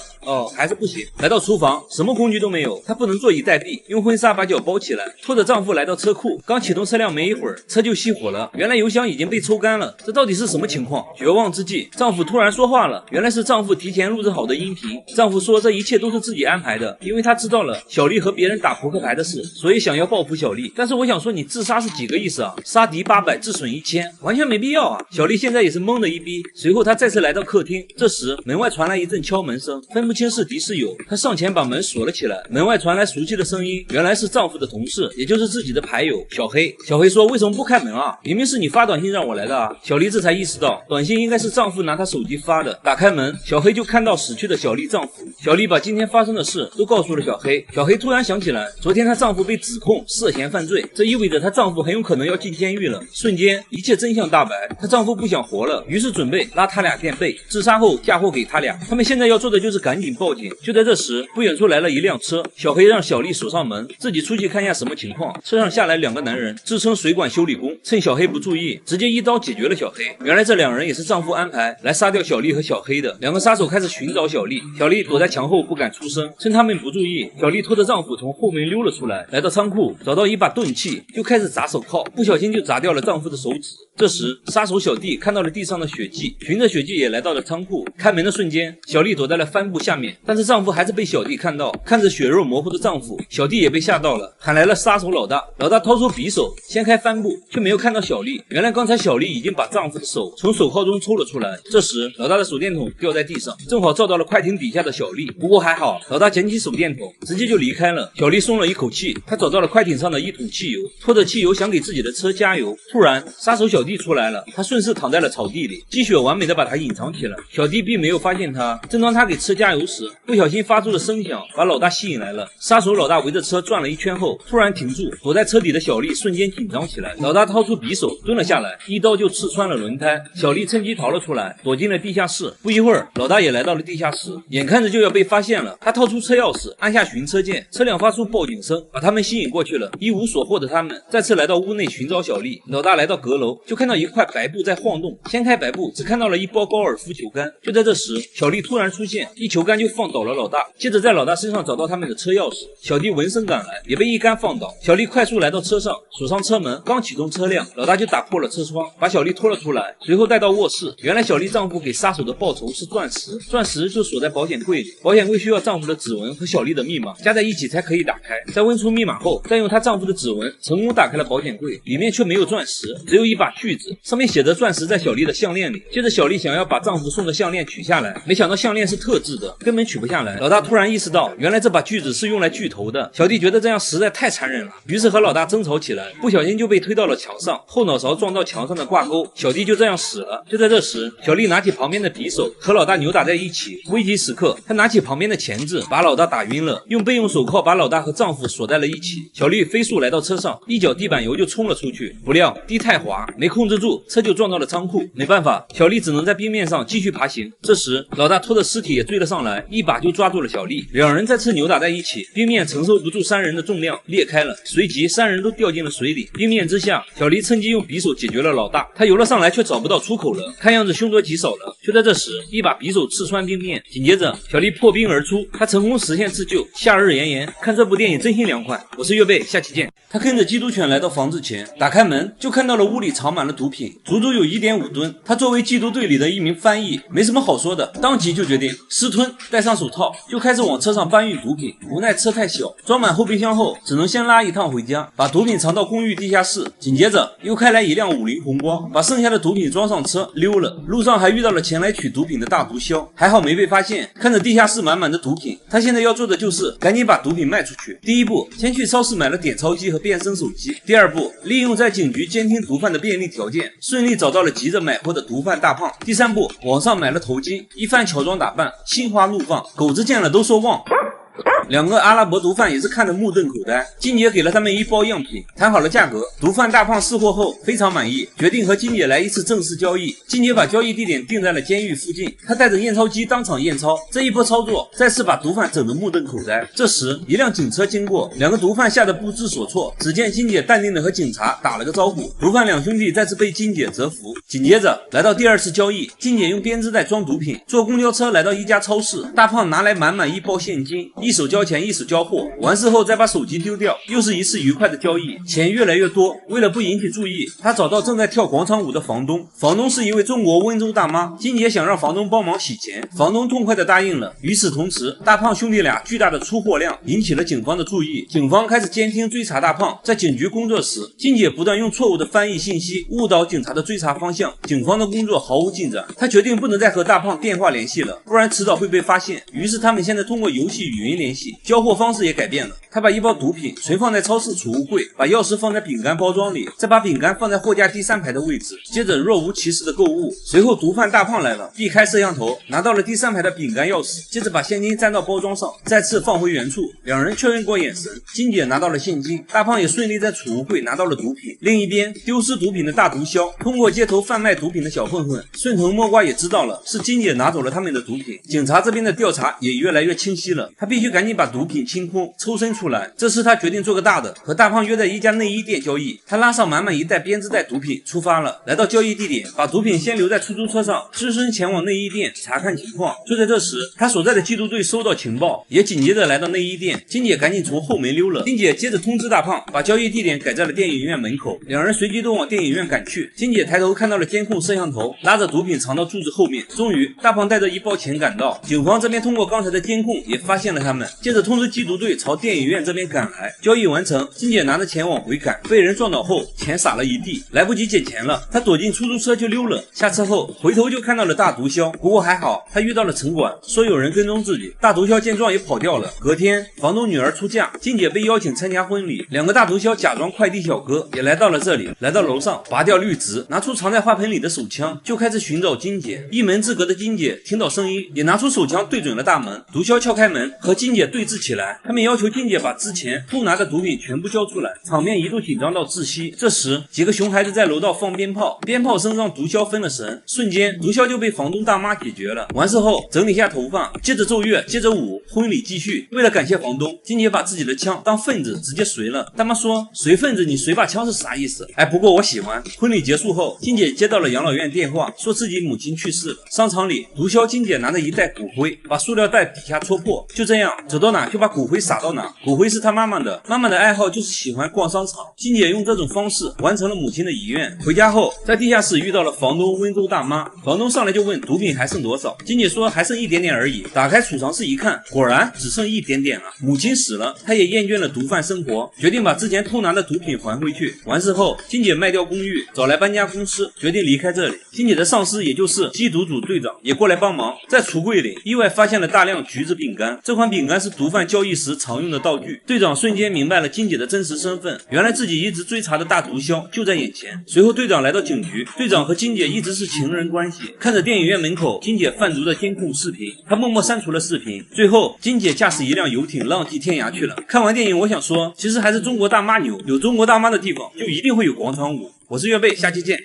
还是不行。来到厨房，什么工具都没有，她不能坐以待毙，用婚纱把脚包起来，拖着丈夫来到车库。刚启动车辆没一会儿，车就熄火了。原来油箱已经被抽干了，这到底是什么情况？绝望之际，丈夫突然说话了，原来是丈夫提前录制好的音频。丈夫说这一切都是自己安排的，因为他知道了小丽和别人打扑克牌的事，所以想要报复小丽。但是我想说，你自杀是几个意思啊？杀敌800，自损1000，完全没必要啊！小丽现在也是懵的一逼。随后她再次来到客厅，这时门外传来一阵敲门声，分不清是敌是友。她上前把门锁了起来，门外传来熟悉的声音，原来是丈夫的同事，也就是自己的牌友小黑。小黑说：“为什么不开门啊？明明是你发短信让我来的啊！”小丽这才意识到，短信应该是丈夫拿她手机发的。打开门，小黑就看到死去的小丽丈夫。小丽把今天发生的事都告诉了小黑。小黑突然想起来，昨天她丈夫被指控涉嫌犯罪，这意味着她丈夫很有可能要进监狱了。瞬间，一切真相大白，她丈夫不想活了，于是准备拉他俩垫背，自杀后嫁祸给他俩。他们现在要做的就是赶紧报警。就在这时，不远处来了一辆车，小黑让小丽锁上门，自己出去看一下什么情况。车上下来2个男人，自称水管修理工，趁小黑不注意，直接一刀解决了小黑。原来这2人也是丈夫安排来杀掉小丽和小黑的。2个杀手开始寻找小丽，小丽躲在墙后不敢出声。趁他们不注意，小丽拖着丈夫从后门溜了出来，来到仓库找到一把钝器，就开始砸手铐，不小心就砸掉了丈夫的手指。这时杀手小弟看到了地上的血迹，循着血迹也来到了仓库。开门的瞬间，小丽躲在了帆布下面，但是丈夫还是被小弟看到。看着血肉模糊的丈夫，小弟也被吓到了，喊来了杀手老大。老大掏出匕首掀开帆布，却没有看到小丽。原来刚才小丽已经把丈夫的手从手铐中抽了出来。这时老大的手电筒掉在地上，正好照到了快艇底下的小丽。不过还好，老大捡起手电筒直接就离开了。小丽松了一口气，她找到了快艇上的一桶汽油，拖着汽油想给自己的车加油。突然杀手小弟出来了，他顺势躺在了草地里，积雪完美的把他隐藏起来。小弟并没有发现他，正当他给车加油时，不小心发出的声响把老大吸引来了。杀手老大围着车转了一圈后突然停住，躲在车底的小丽瞬间紧张起来。老大掏出匕首蹲了下来，一刀就刺穿了轮胎。小丽趁机逃了出来，躲进了地下室。不一会儿，老大也来到了地下室，眼看着就要被发现了。他掏出车钥匙按下寻车键，车辆发出报警声，把他们吸引过去了。一无所获的他们再次来到屋内寻找小丽。老大来到阁楼，就看到一块白布在晃动，掀开白布只看到了一包高尔夫球杆。就在这时，小丽突然出现，一球杆就放倒了老大，接着在老大身上找到他们的车钥匙。小弟闻声赶来，也被一杆放倒。小丽快速来到车上，锁上车门，刚启动车辆，老大就打破了车窗，把小丽拖了出来，随后带到卧室。原来小丽丈夫给杀手的报酬是钻石，钻石就锁在保险柜里，保险柜需要丈夫的指纹和小丽的密码加在一起才可以打开。在问出密码后，再用她丈夫的指纹成功打开了保险柜，里面却没有钻石，只有一把锯子，上面写着钻石在小丽的项链里。接着小丽想要把丈夫送的项链取下来，没想到项链面是特制的，根本取不下来。老大突然意识到，原来这把锯子是用来锯头的。小弟觉得这样实在太残忍了，于是和老大争吵起来，不小心就被推到了墙上，后脑勺撞到墙上的挂钩，小弟就这样死了。就在这时，小丽拿起旁边的匕首和老大扭打在一起。危急时刻，她拿起旁边的钳子，把老大打晕了，用备用手铐把老大和丈夫锁在了一起。小丽飞速来到车上，一脚地板油就冲了出去，不料地太滑，没控制住，车就撞到了仓库。没办法，小丽只能在冰面上继续爬行。这时，老大拖着尸体也追了上来，一把就抓住了小丽。两人再次扭打在一起，冰面承受不住三人的重量，裂开了，随即三人都掉进了水里。冰面之下，小丽趁机用匕首解决了老大，她游了上来，却找不到出口了，看样子凶多吉少了。就在这时，一把匕首刺穿冰面，紧接着小丽破冰而出，她成功实现自救。夏日炎炎，看这部电影真心凉快。我是岳贝，下期见。他跟着缉毒犬来到房子前，打开门就看到了屋里藏满了毒品，足足有 1.5 吨。他作为缉毒队里的一名翻译，没什么好说的，当即就决定私吞，戴上手套就开始往车上搬运毒品。无奈车太小，装满后备箱后只能先拉一趟回家，把毒品藏到公寓地下室。紧接着又开来一辆50红光，把剩下的毒品装上车溜了。路上还遇到了前来取毒品的大毒枭，还好没被发现。看着地下室满满的毒品，他现在要做的就是赶紧把毒品卖出去。第一步，先去超市买了点钞机和变声手机。第二步，利用在警局监听毒贩的便利条件，顺利找到了急着买货的毒贩大胖。第三步，网上买了头巾，一番乔装打扮，心花怒放，狗子见了都说旺。两个阿拉伯毒贩也是看得目瞪口呆，金姐给了他们一包样品，谈好了价格。毒贩大胖试货后非常满意，决定和金姐来一次正式交易。金姐把交易地点定在了监狱附近，她带着验钞机当场验钞。这一波操作再次把毒贩整得目瞪口呆。这时一辆警车经过，两个毒贩吓得不知所措。只见金姐淡定的和警察打了个招呼，毒贩两兄弟再次被金姐折服。紧接着来到第二次交易，金姐用编织袋装毒品，坐公交车来到一家超市，大胖拿来满满一包现金，一手交钱一手交货，完事后再把手机丢掉，又是一次愉快的交易，钱越来越多。为了不引起注意，他找到正在跳广场舞的房东，房东是一位中国温州大妈。金姐想让房东帮忙洗钱，房东痛快的答应了。与此同时，大胖兄弟俩巨大的出货量引起了警方的注意，警方开始监听追查大胖。在警局工作时，金姐不断用错误的翻译信息误导警察的追查方向，警方的工作毫无进展。他决定不能再和大胖电话联系了，不然迟早会被发现。于是他们现在通过游戏语音联系，交货方式也改变了。他把一包毒品存放在超市储物柜，把钥匙放在饼干包装里，再把饼干放在货架第3排的位置，接着若无其事的购物。随后毒贩大胖来了，避开摄像头，拿到了第3排的饼干钥匙，接着把现金粘到包装上，再次放回原处。两人确认过眼神，金姐拿到了现金，大胖也顺利在储物柜拿到了毒品。另一边，丢失毒品的大毒枭通过街头贩卖毒品的小混混，顺藤摸瓜也知道了是金姐拿走了他们的毒品。警察这边的调查也越来越清晰了，他必须赶紧把毒品清空，抽身出来。这时他决定做个大的，和大胖约在一家内衣店交易。他拉上满满一袋编织袋毒品出发了，来到交易地点，把毒品先留在出租车上，只身前往内衣店查看情况。就在这时，他所在的缉毒队收到情报，也紧接着来到内衣店。金姐赶紧从后门溜了，金姐接着通知大胖，把交易地点改在了电影院门口。两人随即都往电影院赶去。金姐抬头看到了监控摄像头，拉着毒品藏到柱子后面。终于，大胖带着一包钱赶到，警方这边通过刚才的监控也发现了他们，接着通知缉毒队朝电影院这边赶来。交易完成，金姐拿着钱往回赶，被人撞倒后钱洒了一地，来不及捡钱了，她躲进出租车就溜了。下车后回头就看到了大毒枭，不过还好她遇到了城管，说有人跟踪自己。大毒枭见状也跑掉了。隔天房东女儿出嫁，金姐被邀请参加婚礼，两个大毒枭假装快递小哥也来到了这里。来到楼上，拔掉绿植，拿出藏在花盆里的手枪，就开始寻找金姐。一门之隔的金姐听到声音，也拿出手枪对准了大门。毒枭撬开门和金姐对峙起来，他们要求金姐把之前偷拿的毒品全部交出来，场面一度紧张到窒息。这时几个熊孩子在楼道放鞭炮，鞭炮声让毒枭分了神，瞬间毒枭就被房东大妈解决了。完事后整理下头发，接着奏乐，接着舞，婚礼继续。为了感谢房东，金姐把自己的枪当份子直接随了。大妈说随份子你随把枪是啥意思？不过我喜欢。婚礼结束后，金姐接到了养老院电话，说自己母亲去世了。商场里毒枭金姐拿着一袋骨灰，把塑料袋底下戳破，就这样走到哪就把骨灰撒到哪。骨灰是他妈妈的，妈妈的爱好就是喜欢逛商场。金姐用这种方式完成了母亲的遗愿。回家后，在地下室遇到了房东温州大妈，房东上来就问毒品还剩多少，金姐说还剩一点点而已。打开储藏室一看，果然只剩一点点了。母亲死了，她也厌倦了毒贩生活，决定把之前偷拿的毒品还回去。完事后，金姐卖掉公寓，找来搬家公司，决定离开这里。金姐的上司也就是缉毒组队长也过来帮忙，在橱柜里意外发现了大量橘子饼干，这款饼干是毒贩交易时常用的道具。队长瞬间明白了金姐的真实身份，原来自己一直追查的大毒枭就在眼前。随后队长来到警局，队长和金姐一直是情人关系。看着电影院门口金姐贩毒的监控视频，他默默删除了视频。最后金姐驾驶一辆游艇浪迹天涯去了。看完电影我想说，其实还是中国大妈牛，有中国大妈的地方就一定会有广场舞。我是岳贝，下期见。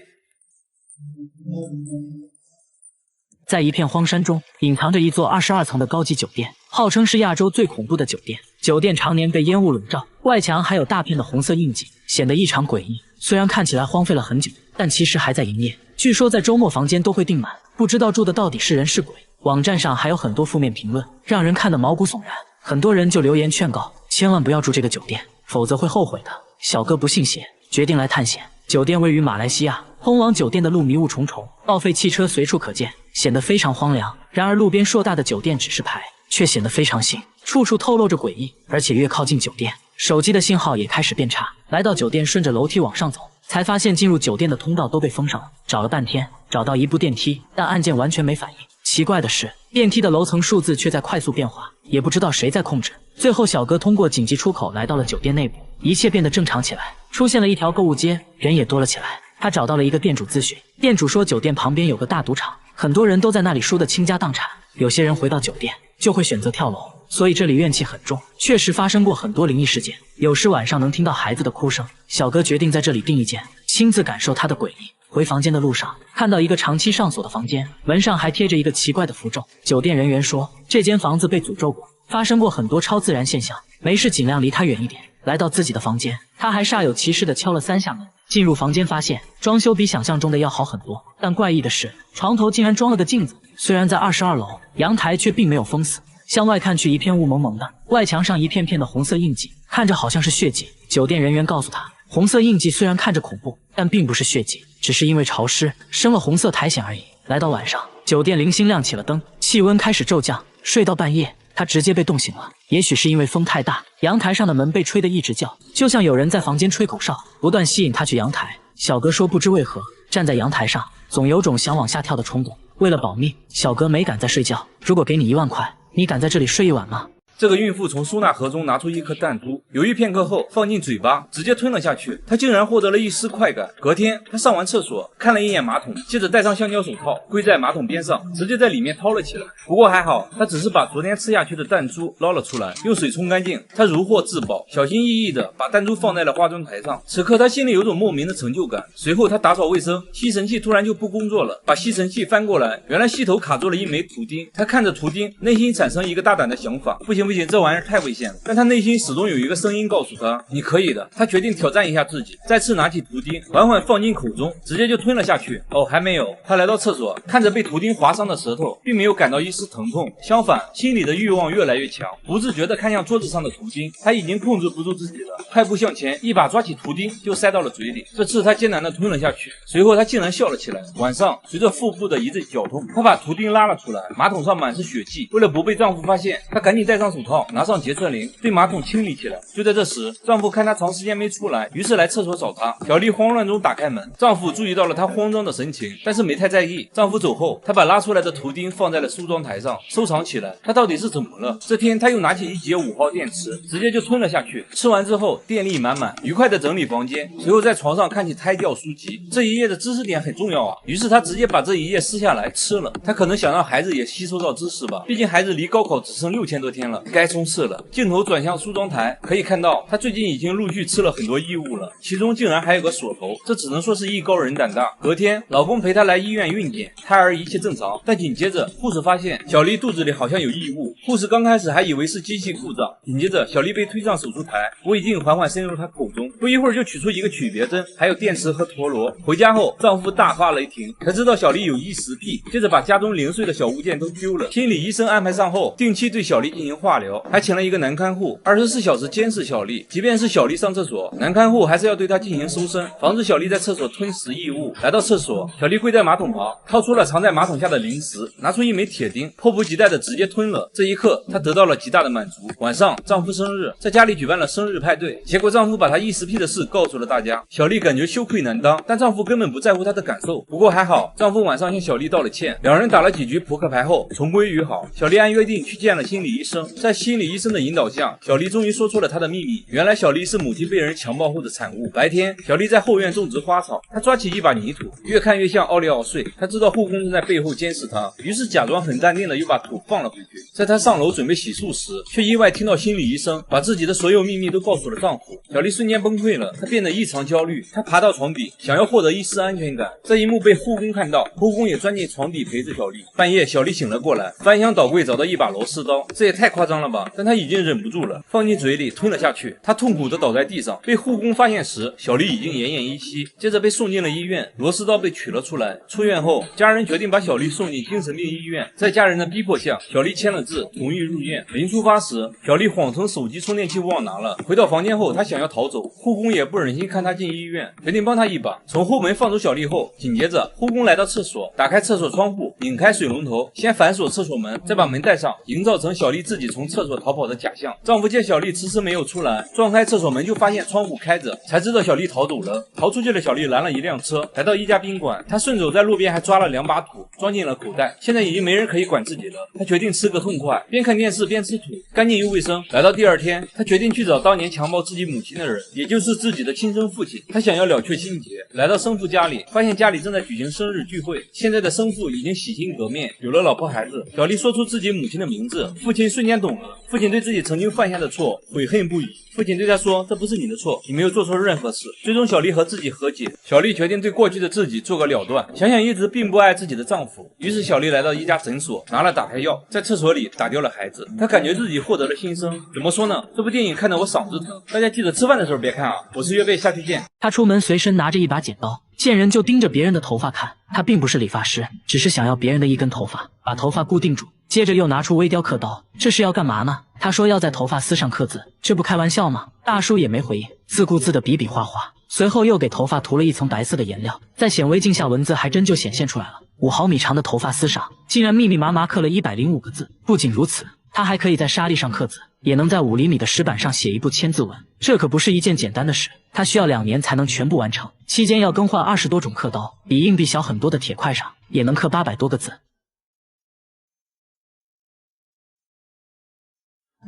在一片荒山中，隐藏着一座22层的高级酒店，号称是亚洲最恐怖的酒店。酒店常年被烟雾笼罩，外墙还有大片的红色印记，显得异常诡异。虽然看起来荒废了很久，但其实还在营业。据说在周末房间都会订满，不知道住的到底是人是鬼。网站上还有很多负面评论，让人看得毛骨悚然。很多人就留言劝告，千万不要住这个酒店，否则会后悔的。小哥不信邪，决定来探险。酒店位于马来西亚，通往酒店的路迷雾重重，报废汽车随处可见，显得非常荒凉。然而路边硕大的酒店指示牌却显得非常新，处处透露着诡异。而且越靠近酒店，手机的信号也开始变差。来到酒店，顺着楼梯往上走，才发现进入酒店的通道都被封上了。找了半天，找到一部电梯，但按键完全没反应。奇怪的是，电梯的楼层数字却在快速变化，也不知道谁在控制。最后小哥通过紧急出口来到了酒店内部，一切变得正常起来，出现了一条购物街，人也多了起来。他找到了一个店主咨询，店主说酒店旁边有个大赌场，很多人都在那里输得倾家荡产，有些人回到酒店就会选择跳楼，所以这里怨气很重。确实发生过很多灵异事件，有时晚上能听到孩子的哭声。小哥决定在这里订一间，亲自感受它的诡异。回房间的路上，看到一个长期上锁的房间，门上还贴着一个奇怪的符咒。酒店人员说，这间房子被诅咒过，发生过很多超自然现象，没事尽量离它远一点。来到自己的房间，他还煞有其事地敲了3下门。进入房间发现装修比想象中的要好很多，但怪异的是，床头竟然装了个镜子。虽然在22楼，阳台却并没有封死，向外看去一片雾蒙蒙的，外墙上一片片的红色印记，看着好像是血迹。酒店人员告诉他，红色印记虽然看着恐怖，但并不是血迹，只是因为潮湿生了红色苔藓而已。来到晚上，酒店零星亮起了灯，气温开始骤降，睡到半夜他直接被冻醒了。也许是因为风太大，阳台上的门被吹得一直叫，就像有人在房间吹口哨，不断吸引他去阳台。小哥说不知为何站在阳台上，总有种想往下跳的冲动。为了保命，小哥没敢再睡觉。如果给你1万块，你敢在这里睡一晚吗？这个孕妇从收纳盒中拿出一颗弹珠，犹豫片刻后放进嘴巴，直接吞了下去。她竟然获得了一丝快感。隔天，她上完厕所，看了一眼马桶，接着戴上橡胶手套，跪在马桶边上，直接在里面掏了起来。不过还好，她只是把昨天吃下去的弹珠捞了出来，用水冲干净。她如获至宝，小心翼翼地把弹珠放在了化妆台上。此刻她心里有种莫名的成就感。随后她打扫卫生，吸尘器突然就不工作了，把吸尘器翻过来，原来吸头卡住了一枚图钉。她看着图钉，内心产生一个大胆的想法，不行，这玩意儿太危险了。但他内心始终有一个声音告诉他，你可以的。他决定挑战一下自己，再次拿起图钉，缓缓放进口中，直接就吞了下去。哦，还没有。他来到厕所，看着被图钉划伤的舌头，并没有感到一丝疼痛，相反，心里的欲望越来越强，不自觉地看向桌子上的图钉。他已经控制不住自己了，快步向前，一把抓起图钉就塞到了嘴里。这次他艰难地吞了下去，随后他竟然笑了起来。晚上，随着腹部的一阵绞痛，他把图钉拉了出来，马桶上满是血迹。为了不被丈夫发现，他赶紧戴上手套，拿上洁厕灵，对马桶清理起来。就在这时，丈夫看她长时间没出来，于是来厕所找她。小丽慌乱中打开门，丈夫注意到了她慌张的神情，但是没太在意。丈夫走后，她把拉出来的图钉放在了梳妆台上，收藏起来。她到底是怎么了？这天，她又拿起一节5号电池，直接就吞了下去。吃完之后，电力满满，愉快的整理房间，随后在床上看起胎教书籍。这一页的知识点很重要啊，于是她直接把这一页撕下来吃了。她可能想让孩子也吸收到知识吧，毕竟孩子离高考只剩6000多天了，该冲刺了。镜头转向梳妆台，可以看到她最近已经陆续吃了很多异物了，其中竟然还有个锁头，这只能说是艺高人胆大。隔天，老公陪她来医院孕检，胎儿一切正常，但紧接着护士发现小丽肚子里好像有异物，护士刚开始还以为是机器故障，紧接着小丽被推上手术台，胃镜缓缓深入她口中，不一会儿就取出一个曲别针，还有电池和陀螺。回家后，丈夫大发雷霆，才知道小丽有异食癖，接着把家中零碎的小物件都丢了。心理医生安排上后，定期对小丽进行化化疗，还请了一个男看护，24小时监视小丽。即便是小丽上厕所，男看护还是要对她进行搜身，防止小丽在厕所吞食异物。来到厕所，小丽跪在马桶旁，掏出了藏在马桶下的零食，拿出一枚铁钉，迫不及待的直接吞了。这一刻，她得到了极大的满足。晚上，丈夫生日，在家里举办了生日派对，结果丈夫把她异食癖的事告诉了大家。小丽感觉羞愧难当，但丈夫根本不在乎她的感受。不过还好，丈夫晚上向小丽道了歉，两人打了几局扑克牌后重归于好。小丽按约定去见了心理医生，在心理医生的引导下，小丽终于说出了她的秘密。原来小丽是母亲被人强暴后的产物。白天，小丽在后院种植花草，她抓起一把泥土，越看越像奥利奥税。她知道护工正在背后监视她，于是假装很淡定的又把土放了回去。在她上楼准备洗漱时，却意外听到心理医生把自己的所有秘密都告诉了丈夫。小丽瞬间崩溃了，她变得异常焦虑，她爬到床底，想要获得一丝安全感。这一幕被护工看到，护工也钻进床底陪着小丽。半夜，小丽醒了过来，翻箱倒柜找到一把螺丝刀，这也太夸张了吧！但她已经忍不住了，放进嘴里吞了下去。她痛苦地倒在地上，被护工发现时，小丽已经奄奄一息，接着被送进了医院，螺丝刀被取了出来。出院后，家人决定把小丽送进精神病医院。在家人的逼迫下，小丽签了字，同意入院。临出发时，小丽谎称手机充电器忘拿了。回到房间后，她想要逃走，护工也不忍心看她进医院，决定帮她一把，从后门放走小丽后，紧接着护工来到厕所，打开厕所窗户，拧开水龙头，先反锁厕所门，再把门带上，营造成小丽自己从厕所逃跑的假象。丈夫见小丽迟迟没有出来，撞开厕所门就发现窗户开着，才知道小丽逃走了。逃出去的小丽拦了一辆车，来到一家宾馆，她顺手在路边还抓了2把土，装进了口袋。现在已经没人可以管自己了，她决定吃个痛快，边看电视边吃土，干净又卫生。来到第2天，她决定去找当年强暴自己母亲的人，也就是自己的亲生父亲。她想要了却心结，来到生父家里，发现家里正在举行生日聚会。现在的生父已经洗心革面，有了老婆孩子。小丽说出自己母亲的名字，父亲瞬间懂了。父亲对自己曾经犯下的错悔恨不已。父亲对她说：“这不是你的错，你没有做错任何事。”最终，小丽和自己和解。小丽决定对过去的自己做个了断，想想一直并不爱自己的丈夫，于是小丽来到一家诊所，拿了打胎药，在厕所里打掉了孩子。她感觉自己获得了新生。怎么说呢？这部电影看得我嗓子疼，大家记得吃饭的时候别看啊！我是岳贝，下期见。她出门随身拿着一把剪刀，见人就盯着别人的头发看。她并不是理发师，只是想要别人的一根头发，把头发固定住。接着又拿出微雕刻刀，这是要干嘛呢？他说要在头发丝上刻字，这不开玩笑吗？大叔也没回应，自顾自的比比划划。随后又给头发涂了一层白色的颜料，在显微镜下文字还真就显现出来了。5毫米长的头发丝上，竟然密密麻麻刻了105个字。不仅如此，他还可以在沙粒上刻字，也能在5厘米的石板上写一部千字文。这可不是一件简单的事，他需要2年才能全部完成，期间要更换20多种刻刀，比硬币小很多的铁块上也能刻800多个字。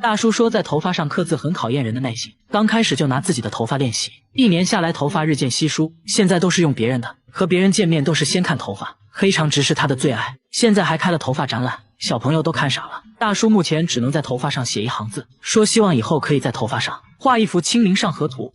大叔说，在头发上刻字很考验人的耐心。刚开始就拿自己的头发练习，1年下来头发日渐稀疏，现在都是用别人的。和别人见面都是先看头发，黑长直是他的最爱。现在还开了头发展览，小朋友都看傻了。大叔目前只能在头发上写1行字，说希望以后可以在头发上画一幅清明上河图。